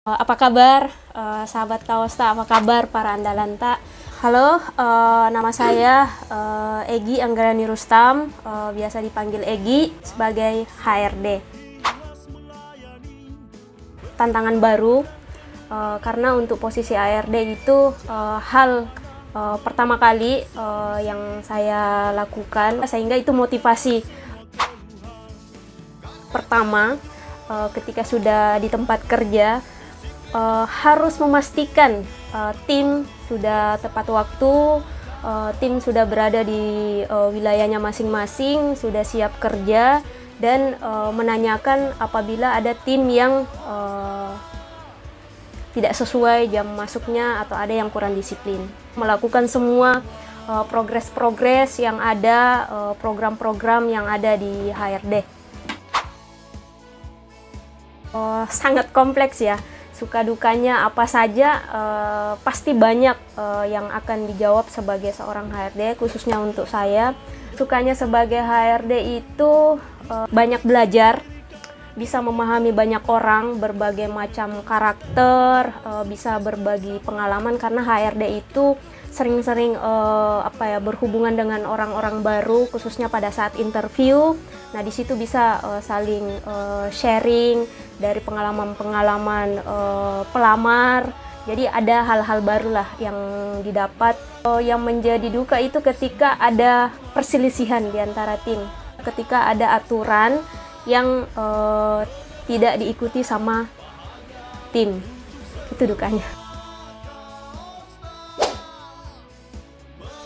Apa kabar sahabat Kawasta, apa kabar para Andalanta? Halo, nama saya Egi Anggrani Rustam, biasa dipanggil Egi sebagai HRD. Tantangan baru, karena untuk posisi HRD itu hal pertama kali yang saya lakukan, sehingga itu motivasi pertama ketika sudah di tempat kerja. Harus memastikan tim sudah tepat waktu, tim sudah berada di wilayahnya masing-masing, sudah siap kerja, dan menanyakan apabila ada tim yang tidak sesuai jam masuknya atau ada yang kurang disiplin. Melakukan semua progres-progres yang ada, program-program yang ada di HRD. Sangat kompleks ya. Suka dukanya apa saja, pasti banyak yang akan dijawab sebagai seorang HRD, khususnya untuk saya. Sukanya sebagai HRD itu banyak belajar, bisa memahami banyak orang, berbagai macam karakter, bisa berbagi pengalaman, karena HRD itu sering-sering berhubungan dengan orang-orang baru, khususnya pada saat interview. Nah, di situ bisa saling sharing dari pengalaman-pengalaman pelamar. Jadi ada hal-hal baru lah yang didapat. Yang menjadi duka itu ketika ada perselisihan di antara tim, ketika ada aturan yang tidak diikuti sama tim, itu dukanya.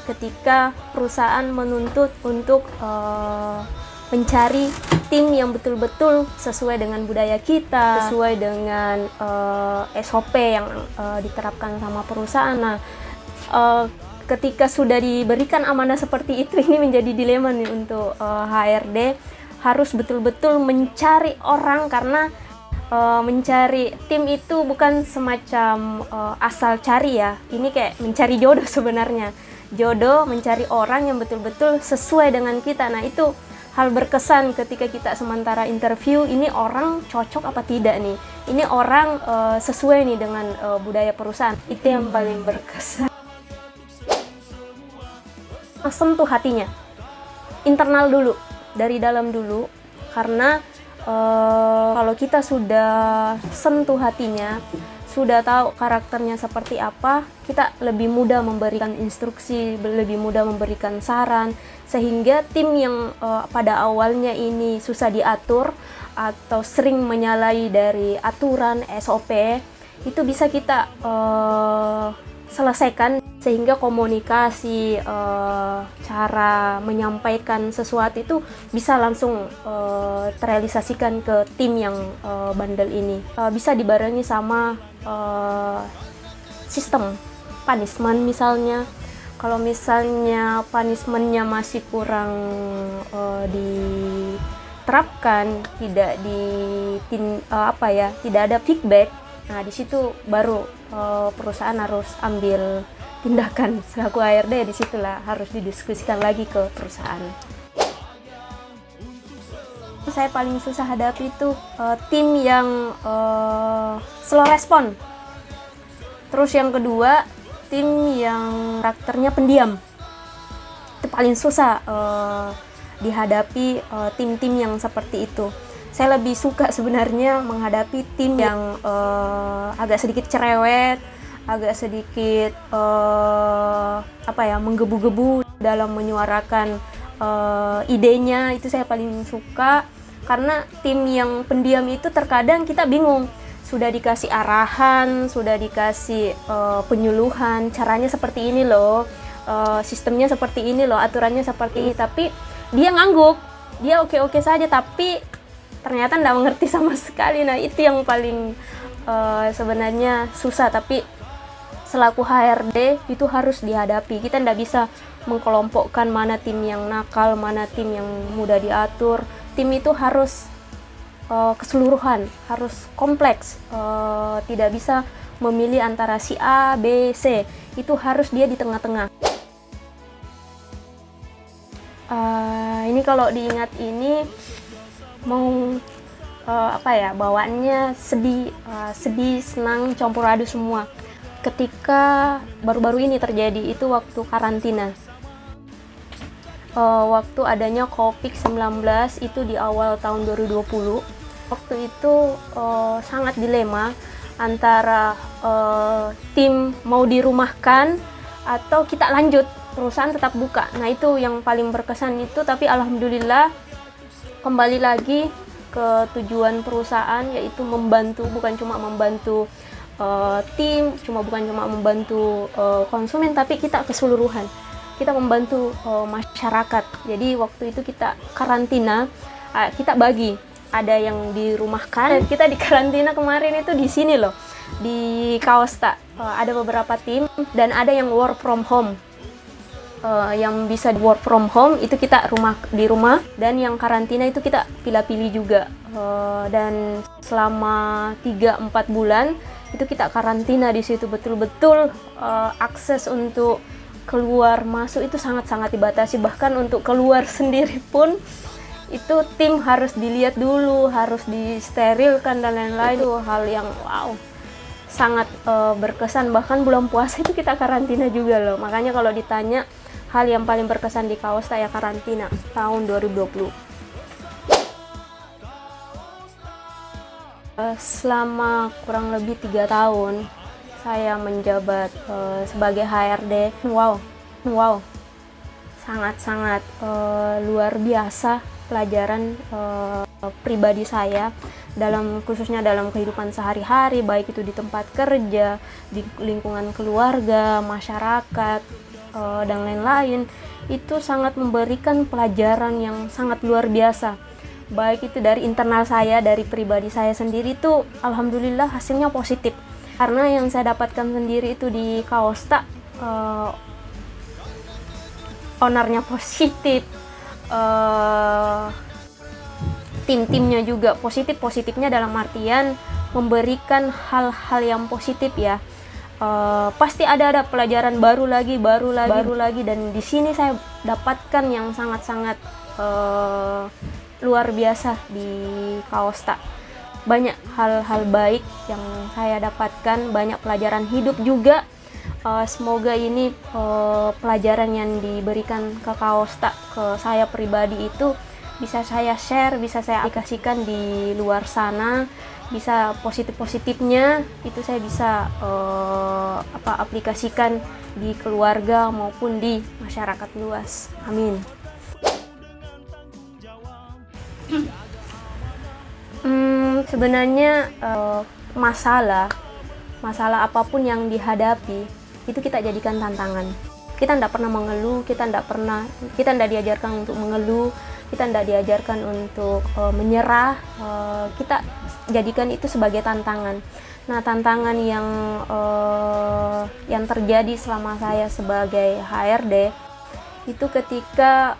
Ketika perusahaan menuntut untuk mencari tim yang betul-betul sesuai dengan budaya kita, sesuai dengan SOP yang diterapkan sama perusahaan. Nah, ketika sudah diberikan amanah seperti itu, ini menjadi dilema nih untuk HRD. Harus betul-betul mencari orang, karena mencari tim itu bukan semacam asal cari ya. Ini kayak mencari jodoh sebenarnya. Jodoh, mencari orang yang betul-betul sesuai dengan kita. Nah, itu hal berkesan ketika kita sementara interview, ini orang cocok apa tidak nih, ini orang sesuai nih dengan budaya perusahaan. Itu yang paling berkesan. Sentuh hatinya, internal dulu, dari dalam dulu, karena kalau kita sudah sentuh hatinya, sudah tahu karakternya seperti apa, kita lebih mudah memberikan instruksi, lebih mudah memberikan saran, sehingga tim yang pada awalnya ini susah diatur atau sering menyalahi dari aturan SOP, itu bisa kita selesaikan, sehingga komunikasi, cara menyampaikan sesuatu itu bisa langsung terrealisasikan ke tim yang bandel ini. Bisa dibarengi sama sistem punishment misalnya. Kalau misalnya punishmentnya masih kurang diterapkan, tidak tidak ada feedback. Nah, di situ baru perusahaan harus ambil tindakan. Selaku HRD, disitulah harus didiskusikan lagi ke perusahaan. Saya paling susah hadapi itu tim yang slow respon. Terus yang kedua, tim yang karakternya pendiam. Itu paling susah dihadapi tim-tim yang seperti itu. Saya lebih suka sebenarnya menghadapi tim yang agak sedikit cerewet, agak sedikit menggebu-gebu dalam menyuarakan idenya. Itu saya paling suka, karena tim yang pendiam itu terkadang kita bingung. Sudah dikasih arahan, sudah dikasih penyuluhan, caranya seperti ini loh, sistemnya seperti ini loh, aturannya seperti ini, tapi dia ngangguk, dia oke-oke saja, tapi ternyata nggak mengerti sama sekali. Nah, itu yang paling sebenarnya susah, tapi selaku HRD itu harus dihadapi. Kita nggak bisa mengkelompokkan mana tim yang nakal, mana tim yang mudah diatur. Tim itu harus keseluruhan, harus kompleks, tidak bisa memilih antara si A, B, C. Itu harus dia di tengah-tengah. Ini kalau diingat ini, mau bawaannya sedih, senang, campur aduk semua. Ketika baru-baru ini terjadi itu waktu karantina. Waktu adanya COVID-19 itu di awal tahun 2020. Waktu itu sangat dilema antara tim mau dirumahkan atau kita lanjut, perusahaan tetap buka. Nah itu yang paling berkesan itu, tapi alhamdulillah kembali lagi ke tujuan perusahaan, yaitu membantu, bukan cuma membantu tim, bukan cuma membantu konsumen, tapi kita keseluruhan. Kita membantu masyarakat. Jadi waktu itu kita karantina, kita bagi, ada yang dirumahkan. Kita di karantina kemarin itu di sini loh, di Kaosta. Ada beberapa tim dan ada yang work from home. Yang bisa work from home itu kita di rumah, dan yang karantina itu kita pilih-pilih juga. Dan selama 3-4 bulan itu kita karantina di situ, betul-betul akses untuk keluar masuk itu sangat-sangat dibatasi. Bahkan untuk keluar sendiri pun itu tim harus dilihat dulu, harus disterilkan dan lain-lain. Itu hal yang sangat berkesan. Bahkan bulan puasa itu kita karantina juga loh. Makanya kalau ditanya hal yang paling berkesan di Kaosta ya karantina tahun 2020. Selama kurang lebih 3 tahun saya menjabat sebagai HRD. Wow, sangat-sangat luar biasa pelajaran pribadi saya, khususnya dalam kehidupan sehari-hari, baik itu di tempat kerja, di lingkungan keluarga, masyarakat, dan lain-lain. Itu sangat memberikan pelajaran yang sangat luar biasa, baik itu dari internal saya, dari pribadi saya sendiri. Itu alhamdulillah hasilnya positif, karena yang saya dapatkan sendiri itu di Kaosta, ownernya positif, tim-timnya juga positifnya dalam artian memberikan hal-hal yang positif ya. Pasti ada pelajaran baru lagi, dan di sini saya dapatkan yang sangat-sangat luar biasa di Kaosta. Banyak hal-hal baik yang saya dapatkan, banyak pelajaran hidup juga. Semoga ini pelajaran yang diberikan ke Kaosta, ke saya pribadi itu bisa saya share, bisa saya aplikasikan di luar sana. Bisa positifnya itu saya bisa aplikasikan di keluarga maupun di masyarakat luas. Amin. Sebenarnya masalah apapun yang dihadapi itu kita jadikan tantangan. Kita tidak pernah mengeluh, kita tidak diajarkan untuk mengeluh, kita tidak diajarkan untuk menyerah. Kita jadikan itu sebagai tantangan. Nah, tantangan yang terjadi selama saya sebagai HRD itu ketika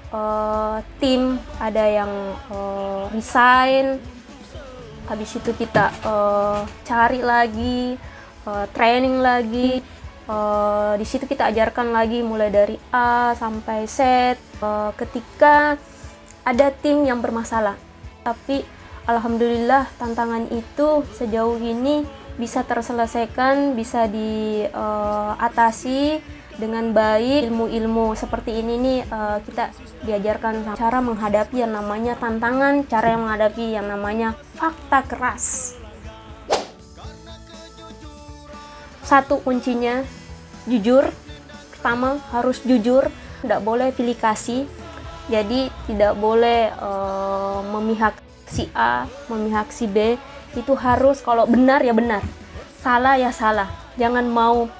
tim ada yang resign, habis itu kita cari lagi, training lagi. Di situ kita ajarkan lagi mulai dari A sampai Z. Ketika ada tim yang bermasalah, tapi alhamdulillah tantangan itu sejauh ini bisa terselesaikan, bisa diatasi dengan baik. Ilmu-ilmu seperti ini nih kita diajarkan cara menghadapi yang namanya tantangan, cara yang menghadapi yang namanya fakta keras. Satu kuncinya jujur. Pertama harus jujur, tidak boleh pilih kasih. Jadi tidak boleh memihak si A, memihak si B. Itu harus, kalau benar ya benar, salah ya salah. Jangan mau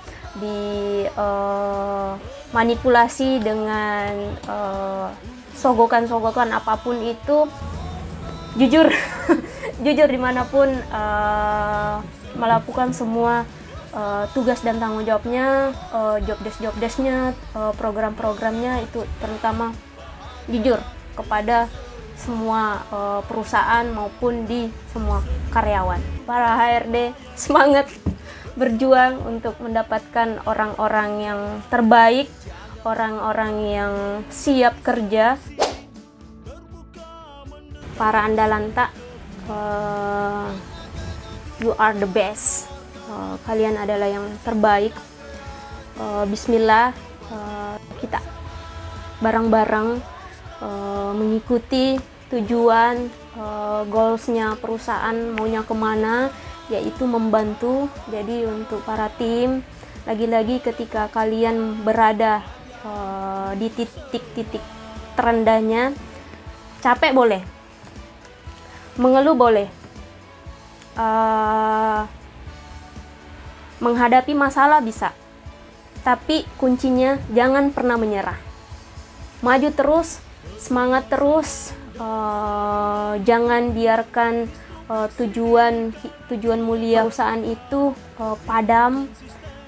manipulasi dengan sogokan-sogokan apapun itu. Jujur jujur dimanapun melakukan semua tugas dan tanggung jawabnya, job desknya, program-programnya, itu terutama jujur kepada semua perusahaan maupun di semua karyawan. Para HRD semangat berjuang untuk mendapatkan orang-orang yang terbaik, orang-orang yang siap kerja. Para Andalanta, You are the best. Kalian adalah yang terbaik. Bismillah, kita bareng-bareng mengikuti tujuan goalsnya perusahaan maunya kemana, yaitu membantu. Jadi untuk para tim, lagi-lagi ketika kalian berada di titik-titik terendahnya, capek boleh, mengeluh boleh, menghadapi masalah bisa, tapi kuncinya jangan pernah menyerah. Maju terus, semangat terus, jangan biarkan tujuan mulia perusahaan itu padam.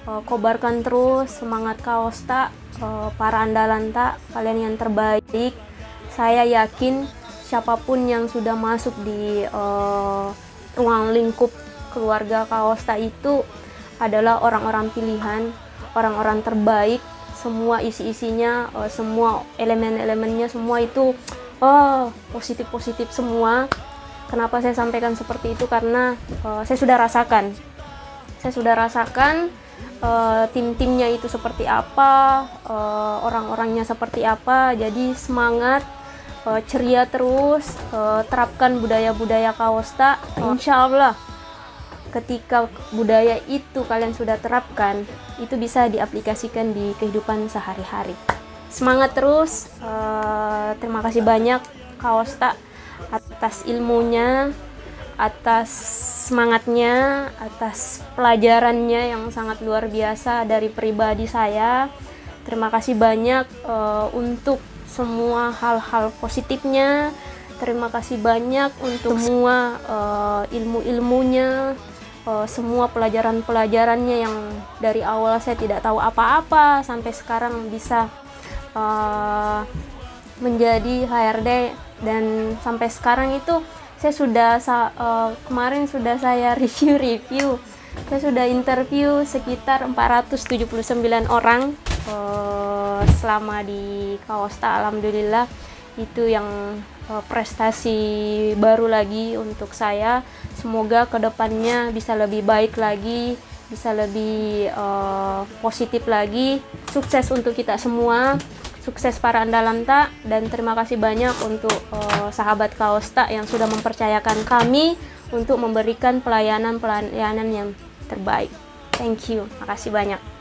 Kobarkan terus semangat Kaosta, para andalan tak, kalian yang terbaik. Saya yakin siapapun yang sudah masuk di ruang lingkup keluarga Kaosta itu adalah orang-orang pilihan, orang-orang terbaik. Semua isi-isinya, semua elemen-elemennya, semua itu positif-positif semua. Kenapa saya sampaikan seperti itu? Karena saya sudah rasakan tim-timnya itu seperti apa, orang-orangnya seperti apa. Jadi semangat, ceria terus, terapkan budaya-budaya Kaosta. Insya Allah ketika budaya itu kalian sudah terapkan, itu bisa diaplikasikan di kehidupan sehari-hari. Semangat terus. Terima kasih banyak Kaosta atas ilmunya, atas semangatnya, atas pelajarannya yang sangat luar biasa dari pribadi saya. Terima kasih banyak untuk semua hal-hal positifnya. Terima kasih banyak untuk semua ilmu-ilmunya, semua pelajaran-pelajarannya yang dari awal saya tidak tahu apa-apa sampai sekarang bisa menjadi HRD. Dan sampai sekarang itu saya sudah kemarin sudah saya review, saya sudah interview sekitar 479 orang selama di Kaosta. Alhamdulillah, itu yang prestasi baru lagi untuk saya. Semoga kedepannya bisa lebih baik lagi, bisa lebih positif lagi. Sukses untuk kita semua, sukses para andalan tak, dan terima kasih banyak untuk sahabat Kaosta yang sudah mempercayakan kami untuk memberikan pelayanan yang terbaik. Thank you, makasih banyak.